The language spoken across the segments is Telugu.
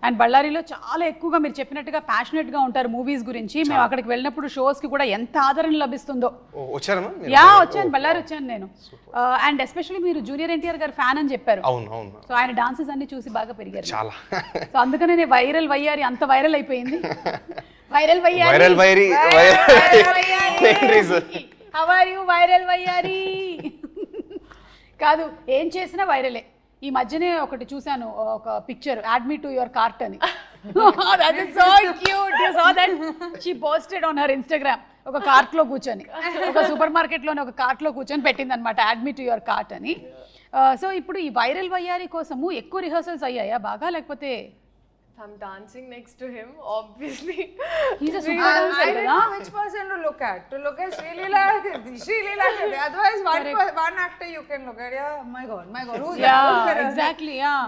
అండ్ బళ్ళారిలో చాలా ఎక్కువగా మీరు చెప్పినట్టుగా ప్యాషనెట్గా ఉంటారు మూవీస్ గురించి. మేము అక్కడికి వెళ్ళినప్పుడు షోస్కి కూడా ఎంత ఆదరణ లభిస్తుందో. వచ్చాను, బళ్ళారి వచ్చాను నేను. అండ్ ఎస్పెషల్లీ మీరు జూనియర్ ఎన్టీఆర్ గారు ఫ్యాన్ అని చెప్పారు. సో ఆయన డాన్సెస్ అన్ని చూసి బాగా పెరిగారు. సో అందుకనే వైరల్ వయ్యారి అంత వైరల్ అయిపోయింది. వైరల్ వయ్యారి హౌ ఆర్ యు వైరల్ వయ్యారి కాదు, ఏం చేసినా వైరలే. ఈ మధ్యనే ఒకటి చూసాను, ఒక picture, add me to your cart అని. That is so cute. You saw that? She posted on her Instagram. ఒక కార్ట్ లో కూర్చొని, ఒక సూపర్ మార్కెట్ లోనే ఒక కార్ట్ లో కూర్చొని పెట్టింది అనమాట, add me to your cart అని. సో ఇప్పుడు ఈ వైరల్ వయ్యారి కోసము ఎక్కువ రిహర్సల్స్ అయ్యాయా బాగా, లేకపోతే? I'm dancing next to him, obviously. He's a super dancer. I don't know which person to look at. To look at Sri-Leela. Otherwise, one actor you can look at. Yeah, my God. Who's that? Exactly, yeah.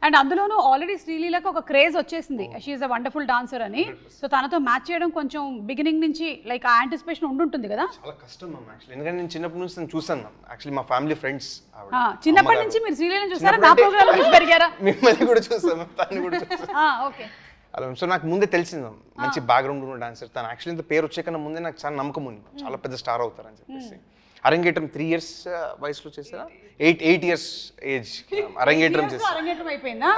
And అందులోనూ ఆల్రెడీ శ్రీలీలకు ఒక క్రేజ్ వచ్చేసింది, షీఈస్ అ వండర్ఫుల్ డాన్సర్ అని. సో తనతో మ్యాచ్ చేయడం కొంచెం బిగినింగ్ నుంచి లైక్ ఆ యాంటిసిపేషన్ ఉండుంటుంది కదా. చాలా కష్టం మ్యామ్ యాక్చువల్లీ, ఎందుకంటే నేను చిన్నప్పటి నుంచి నేను చూసాను మ్యామ్. యాక్చువల్లీ మా ఫ్యామిలీ ఫ్రెండ్స్ చిన్నప్పటి నుంచి మీరు శ్రీలీలను చూసారా? నా ప్రోగ్రామ్ చూసి పెరిగారా? మిమ్మల్ని కూడా చూసాను, తను కూడా చూసాను. ఓకే. అలా సో నాకు ముందే తెలిసింది మ్యామ్, మంచి బ్యాక్గ్రౌండ్ ఉన్న డాన్సర్ తను. యాక్చువల్లీ ఇంత పేరు వచ్చే కన్నా ముందే నాకు చాలా నమ్మకం ఉంది, చాలా పెద్ద స్టార్ అవుతారని చెప్పేసి. అరంగేట్రం 3 years వయసులో చేశారా? 8 years ఏజ్ అరంగేట్రం చేశారు.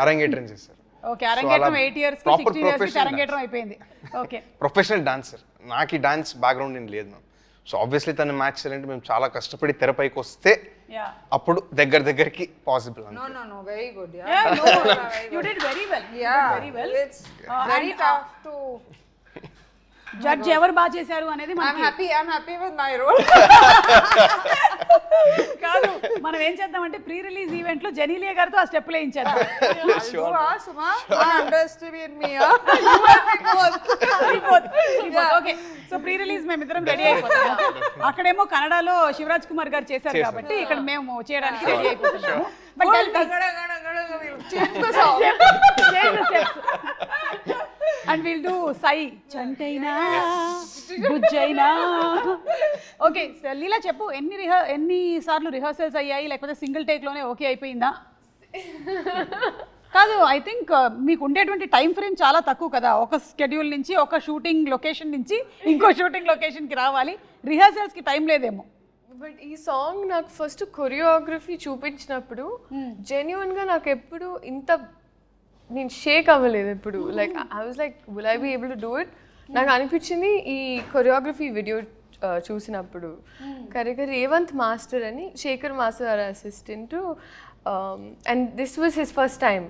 అరంగేట్రం చేశారు. ఓకే, అరంగేట్రం 8 years కి 16 years కి అరంగేట్రం అయిపోయింది. Okay, professional dancer. నాకు ఈ డాన్స్ బ్యాక్గ్రౌండ్ ఏం లేదు మ్యామ్. సో ఆబ్వియస్లీ తను మ్యాచ్ చేయాలంటే మేము చాలా కష్టపడి తెరపైకి వస్తే అప్పుడు దగ్గరికి possible. No, very good. Yeah, you did very well. Yeah, very well. It's very tough to judge ఎవరు బాగా చేశారు అనేది. I'm happy with my role. కాదు, మనం ఏం చేద్దామంటే ప్రీ రిలీజ్ ఈవెంట్ లో జెనీలియా గారితో ఆ స్టెప్ వేయించేద్దాం. Suma, underestimate me. Okay, so pre release మేమిద్దరం రెడీ అయిపోతాం. అక్కడేమో కన్నడలో శివరాజ్ కుమార్ గారు చేశారు కాబట్టి ఇక్కడ మేము చేయడానికి రెడీ అయిపోతున్నాము. And we'll do Sai Chantaina Bujjaina. Okay, Leela చెప్పు, ఎన్ని సార్లు రిహర్సల్స్ అయ్యాయి, లేకపోతే సింగిల్ టేక్ లోనే ఓకే అయిపోయిందా? కాదు, ఐ థింక్ మీకు ఉండేటువంటి టైం ఫ్రేమ్ చాలా తక్కువ కదా. ఒక స్కెడ్యూల్ నుంచి, ఒక షూటింగ్ లొకేషన్ నుంచి ఇంకో షూటింగ్ లొకేషన్కి రావాలి, రిహర్సల్స్కి టైం లేదేమో. బట్ ఈ సాంగ్ నాకు ఫస్ట్ కొరియోగ్రఫీ చూపించినప్పుడు జెన్యున్గా నాకు ఎప్పుడు ఇంత నేను షేక్ అవ్వలేదు ఎప్పుడు. Like I was like will I be able to do it. నాకు అనిపించింది ఈ కొరియోగ్రఫీ వీడియో చూసినప్పుడు. కరెక్ట్గా రేవంత్ మాస్టర్ అని, Shekar master assistant, and this was his first time.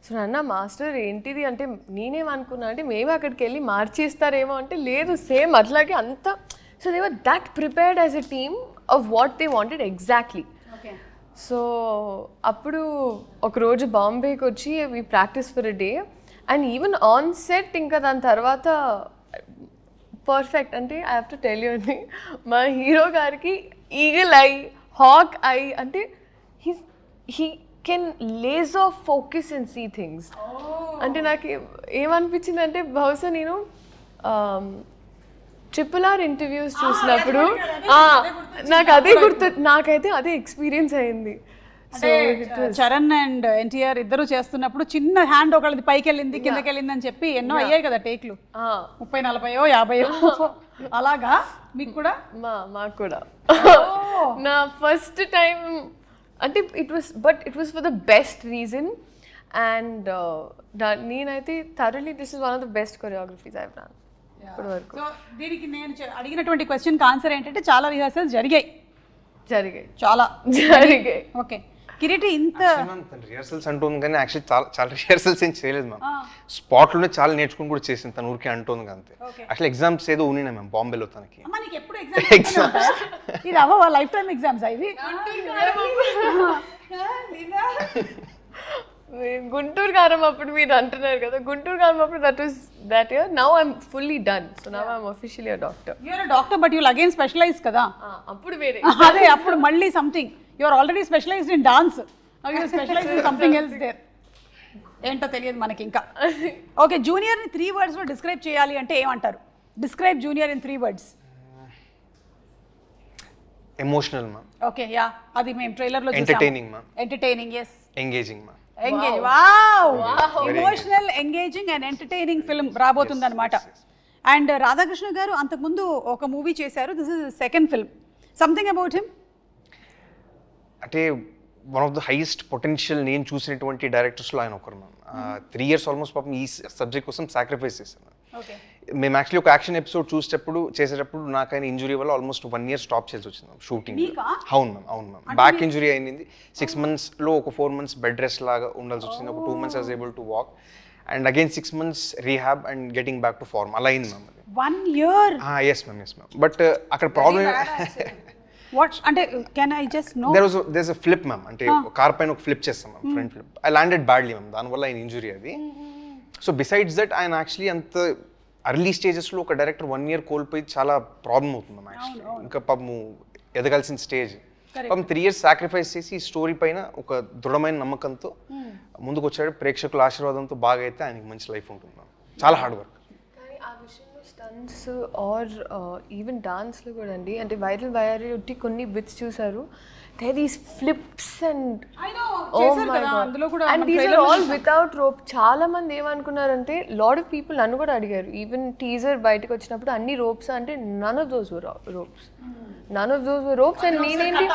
So నన్న మాస్టర్ ఏంటిది అంటే నేనేమనుకున్నా అంటే మేము అక్కడికి వెళ్ళి మార్చేస్తారేమో అంటే లేదు, సేమ్ అట్లాగే అంతా. So they were that prepared as a team of what they wanted exactly. So అప్పుడు ఒకరోజు బాంబేకి వచ్చి we practice for a day, and even on set ఇంకా దాని తర్వాత పర్ఫెక్ట్. అంటే I have to tell you అండి, మా హీరో గారికి ఈగల్ ఐ, హాక్ ఐ, అంటే he can laser focus and see things. అంటే నాకు ఏమనిపించింది అంటే బహుశా నేను RRR ఇంటర్వ్యూస్ చూసినప్పుడు నాకు అదే గుర్తు, నాకైతే అదే ఎక్స్పీరియన్స్ అయింది. చరణ్ అండ్ ఎన్టీఆర్ ఇద్దరు చేస్తున్నప్పుడు చిన్న హ్యాండ్ ఒకళ్ళది పైకి వెళ్ళింది కిందకి వెళ్ళింది అని చెప్పి ఎన్నో అయ్యాయి కదా టేక్లు, 30-40-50 అలాగా. మీకు కూడా? మాకు కూడా నా ఫస్ట్ టైం అంటే it was for the best reason. And నేనైతే thoroughly this is one of the best choreographies I have done ఇప్పటి వరకు. సో దీనికి నేను అడిగినటువంటి క్వశ్చన్కి ఆన్సర్ ఏంటంటే చాలా రిహర్సల్స్ జరిగాయి. చాలా జరిగాయి. ఓకే, కిరీటి ఇంత రిహర్సల్స్ అంటుంది కానీ యాక్చువల్లీ చాలా రిహర్సల్స్ ఏం చేయలేదు మ్యామ్. స్పాట్లోనే చాలా నేర్చుకుని కూడా చేసింది తను, ఊరికే అంటుంది అంతే. యాక్చువల్లీ ఎగ్జామ్స్ ఏదో ఉన్నాయి మ్యామ్ బాంబేలో తనకి. ఎగ్జామ్స్ ఇది అవ్వ లైఫ్ టైం ఎగ్జామ్స్ ఇవి. గుంటూరు కారం అప్పుడు మీరు అంటున్నారు కదా, గుంటూరు కారం అప్పుడు that year. Now I'm fully done, so now I'm officially a doctor. You're a doctor but you'll again specialize kada. Appudu vere ade appudu malli something. You're already specialized in dance, now you're specialized in something else there. ఏంటో తెలియదు మనకి ఇంకా. ఓకే, జూనియర్ ని 3 words లో డిస్క్రైబ్ చేయాలి అంటే ఏమంటారు? Describe junior in 3 words. Emotional ma'am. Okay, yeah, అది మేము ట్రైలర్ లో చూసాం. Entertaining ma'am. Entertaining, yes. Engaging ma'am. Engage wow emotional engaging and entertaining film రాబోతుంది అనమాట. అండ్ రాధాకృష్ణ గారు అంతకుముందు ఒక మూవీ చేశారు, this is second film. Something about him అంటే one of the highest potential నేను చూసినటువంటి డైరెక్టర్స్లో ఆయన ఒకరు మ్యామ్. 3 years ఆల్మోస్ట్ పాపం ఈ సబ్జెక్ట్ కోసం సాక్రిఫైస్ చేశాను. మేము యాక్చువల్లీ ఒక యాక్షన్ ఎపిసోడ్ చేసేటప్పుడు నాకు ఆయన ఇంజురీ వల్ల ఆల్మోస్ట్ 1 year స్టాప్ చేయాల్సి వచ్చింది షూటింగ్. అవును మ్యామ్ బ్యాక్ ఇంజురీ అయింది. 6 monthsలో ఒక 4 months బెడ్ రెస్ట్ లాగా ఉండాల్సి వచ్చింది. ఒక 2 months I was able to walk and again 6 months rehab and getting back to form. అలా అయింది ma'am. 1 year? Yes ma'am. But అక్కడ ప్రాబ్లమ్ వాట్ అంటే can I just know there's a flip ma'am. అంటే కార్ పైన ఒక ఫ్లిప్ చేస్తాం ma'am, front flip. I landed badly ma'am, దానివల్ల ఆయన ఇంజురీ అది. సో బిసైడ్స్ దట్ ఆయన యాక్చువల్లీ అంత అర్లీ స్టేజెస్లో ఒక డైరెక్టర్ 1 year కోల్పోయి చాలా ప్రాబ్లం అవుతుంది మ్యామ్ యాక్చువల్లీ. ఇంకా పాపము ఎదగాల్సిన స్టేజ్ పాపం 3 years సాక్రిఫైస్ చేసి ఈ స్టోరీ పైన ఒక దృఢమైన నమ్మకంతో ముందుకు వచ్చాడు. ప్రేక్షకుల ఆశీర్వాదంతో బాగా అయితే ఆయనకి మంచి లైఫ్ ఉంటుంది మ్యామ్. చాలా హార్డ్ వర్క్. కానీ ఆ విషయంలో స్టంట్స్ ఆర్ ఈవెన్ డాన్స్లో కూడా అండి, అంటే వైరల్ వైరల్ ఉట్టి కొన్ని బిట్స్ చూసారు, they these flips and and these are all without rope. చాలా మంది ఏమనుకున్నారంటే, లాట్ ఆఫ్ పీపుల్ నన్ను కూడా అడిగారు, ఈవెన్ టీజర్ బయటకు వచ్చినప్పుడు అన్ని రోప్స్ అంటే none of those ropes and నేనేంటి.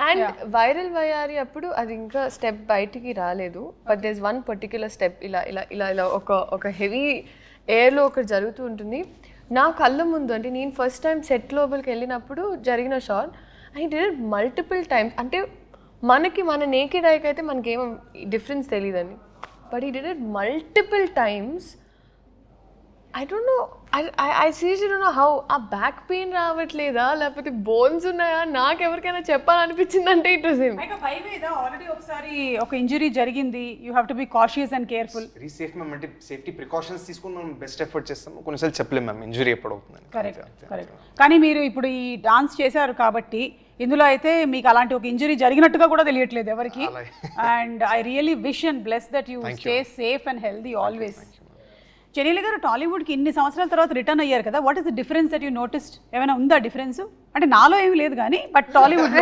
అండ్ వైరల్ వయారి అప్పుడు అది ఇంకా స్టెప్ బయటికి రాలేదు, but there is one particular step ఇలా ఇలా ఇలా ఇలా ఒక హెవీ ఎయిర్లో ఒకటి జరుగుతూ ఉంటుంది నా కళ్ళ ముందు. అంటే నేను ఫస్ట్ టైం సెట్ లోపలికి వెళ్ళినప్పుడు జరిగిన shot. I did it multiple times. అంటే మన నేకెడ్ ఐకి అయితే మనకేం డిఫరెన్స్ తెలియదండి, బట్ ఈ did it multiple times. I don't know, I seriously don't know how. ఆ బ్యాక్ పెయిన్ రావట్లేదా లేకపోతే బోన్స్ ఉన్నాయా, నాకు ఎవరికైనా చెప్పాలనిపించింది అంటే ఇట్ వాస్ హిమ్. ఆల్రెడీ ఒకసారి ఒక ఇంజరీ జరిగింది, you have to be cautious and careful. Very safe ma'am. అంటే సేఫ్టీ ప్రికాషన్స్ తీసుకుని మనం బెస్ట్ ఎఫర్ట్ చేస్తాం. కొన్నిసార్లు చెప్పలేము మ్యామ్ ఇంజరీ ఎప్పుడు అవుతుందని. కరెక్ట్. కానీ మీరు ఇప్పుడు ఈ డాన్స్ చేశారు కాబట్టి ఇందులో అయితే మీకు అలాంటి ఒక ఇంజరీ జరిగినట్టుగా కూడా తెలియట్లేదు ఎవరికి. And I really wish and bless that you stay safe and healthy always. చెన్నీలి గారు టాలీవుడ్కి ఇన్ని సంవత్సరాల తర్వాత రిటర్న్ అయ్యారు కదా, what is the difference that you noticed? ఏమైనా ఉందా డిఫరెన్స్? అంటే నాలో ఏమి లేదు కానీ but Tollywood.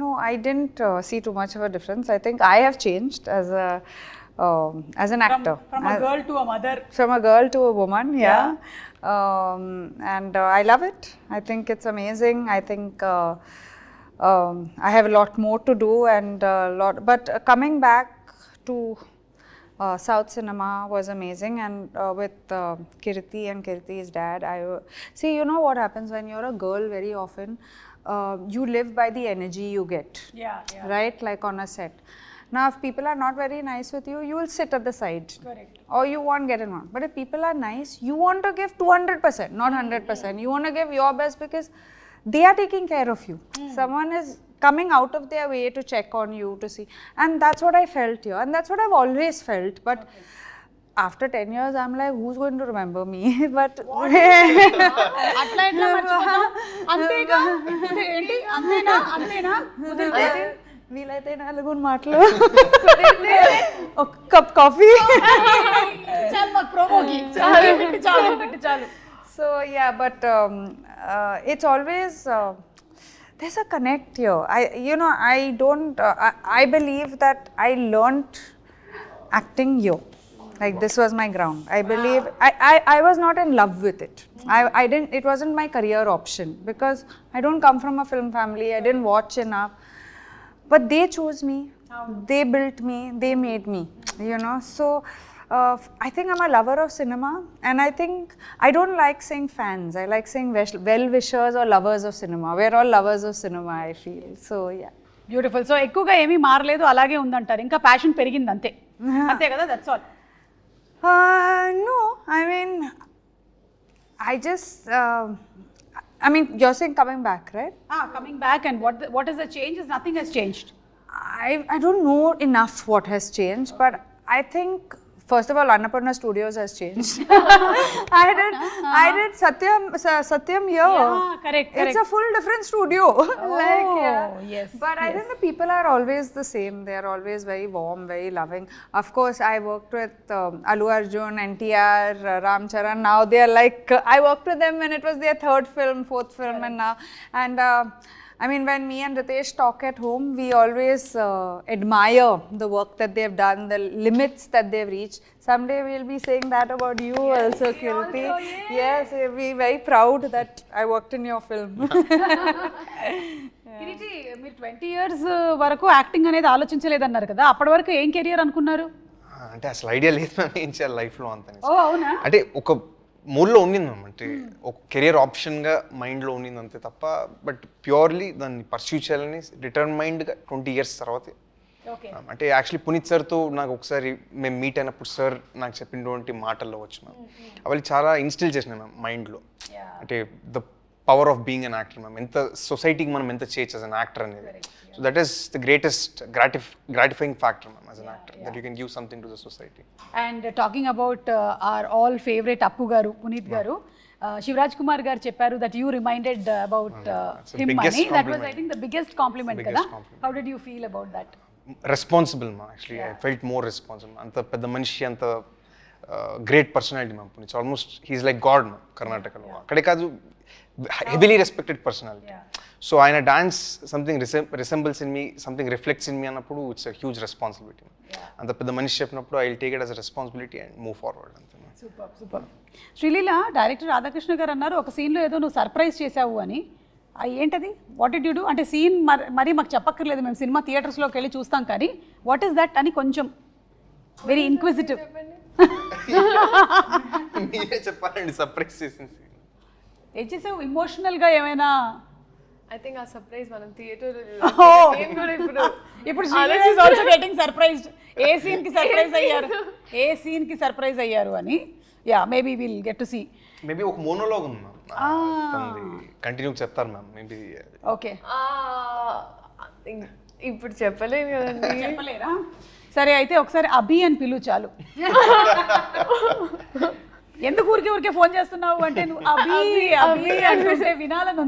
No, I didn't see too much of a difference. I think I have changed as an actor. From a girl to a mother. From a girl to a woman, yeah. And I love it. I think it's amazing. I think I have a lot more to do and but coming back to South cinema was amazing, and with Kirti and Kirti's dad, see, you know what happens when you're a girl very often, you live by the energy you get, right? Like on a set. Now, if people are not very nice with you, you will sit at the side. Correct. Or you won't get involved. But if people are nice, you want to give 200%, not 100%. You want to give your best because they are taking care of you. Someone is coming out of their way to check on you, to see. And that's what I felt here. And that's what I've always felt. But after 10 years, I'm like, who's going to remember me? But వీలైతే 4 మాటలు, ఒక cup coffee. So yeah, but it's always there's a connect here. I believe that I learnt acting here. Like this was my ground. I believe I was not in love with it. I didn't. It wasn't my career option because I don't come from a film family. I didn't watch enough. But they chose me, they built me, they made me, you know. So I think I'm a lover of cinema, and I think I don't like saying fans. I like saying well-wishers or lovers of cinema. We're all lovers of cinema, I feel. So yeah. Beautiful. So ఎక్కువగా ఏమీ మారలేదు, అలాగే ఉందంటారు. ఇంకా ప్యాషన్ పెరిగింది అంతే. అంతే కదా, that's all. No, I mean, I mean, you're saying coming back, right? Coming back, and what is the change? Nothing has changed. I don't know enough what has changed, but I think first of all, Annapurna Studios has changed. I did Satyam here. Yeah, correct. It's a full different studio. Yes. But I think the people are always the same. They are always very warm, very loving. Of course, I worked with Allu Arjun, NTR, Ram Charan. Now they are like, I worked with them when it was their 3rd film, 4th film, and now, and I mean, when me and Ritesh talk at home, we always admire the work that they've done, the limits that they've reached. Someday we'll be saying that about you also, Kirti. Yes, we'll be very proud that I worked in your film. Kireeti మీరు 20 years వరకు యాక్టింగ్ అనేది ఆలోచించలేదన్నారు కదా, అప్పటి వరకు ఏం కెరియర్ అనుకున్నారు? అంటే అసలు ఐడియా లేదు మ్యామ్ ఏం చేయాలి లైఫ్లో అంత. ఓ అవునా? అంటే ఒక మూడ్లో ఉండింది మ్యామ్, అంటే ఒక కెరియర్ ఆప్షన్గా మైండ్లో ఉండింది అంతే తప్ప, బట్ ప్యూర్లీ దాన్ని పర్స్యూ చేయాలని డిటర్మైండ్గా 20 years తర్వాత. ఓకే. అంటే యాక్చువల్లీ పునీత్ సార్తో నాకు ఒకసారి మేము మీట్ అయినప్పుడు సార్ నాకు చెప్పినటువంటి మాటల్లో వచ్చి మ్యామ్ అవి చాలా ఇన్స్టిల్ చేసినాయి మ్యామ్ మైండ్లో. అంటే the power of being an actor ma'am, ఎంత సొసైటీకి మనం ఎంత చేయొచ్చు యాజ్ అన్ యాక్టర్ అనేది. So that is the greatest gratifying factor ma'am as an actor, that you can give something to the society. And talking about our all favourite Appu garu, Puneeth garu, Shivaraj Kumar garu చెప్పారు that you reminded about him అని. That was I think the biggest compliment కదా. How did you feel about that? Responsible ma'am, actually I felt more responsible. అంత పెద్ద మనిషి, అంత great personality ma'am Puneeth. Almost he's like god ma'am కర్ణాటకలో. అక్కడే కాదు, హెవీలీ రెస్పెక్టెడ్ పర్సనాలిటీ. సో ఆయన dance something resembles in me, something reflects in me అన్నప్పుడు ఇట్స్ అ హ్యూజ్ రెస్పాన్సిబిలిటీ. అంత పెద్ద మనిషి చెప్పినప్పుడు I will take it as a responsibility and move forward అంతే. Super super. Sreeleela, director Radhakrishna garu అన్నారు ఒక సీన్లో ఏదో నువ్వు సర్ప్రైజ్ చేసావు అని. ఏంటది? What did you do? అంటే సీన్ మరీ మాకు చెప్పక్కర్లేదు, మేము సినిమా థియేటర్స్లోకి వెళ్ళి చూస్తాం, కానీ వాట్ ఈస్ దట్ అని కొంచెం వెరీ ఇన్క్విజిటివ్. మీరే చెప్పాలండి సర్ప్రైజ్ చేసింది. ఏం చేసావు? ఇమోషనల్గా ఏమైనా? ఐ థింక్ ఆ సర్ప్రైజ్ మనం థియేటర్ ఇప్పుడు Sreeleela is also getting surprised. ఏ సీన్కి సర్ప్రైజ్ అయ్యారు అని. Yeah, maybe will get to see. Maybe ఒక మోనోలాగ్ ఉంది మ్యామ్, కంటిన్యూ చెప్తారు మ్యామ్ మేబీ. ఓకే, ఇప్పుడు చెప్పలేను కదండి. చెప్పలేరా? సరే అయితే ఒకసారి అభి అని పిలు చాలు. ఎందుకు ఊరికే ఫోన్ చేస్తున్నావు అంటే నువ్వు అభి అంటుంటే వినాలని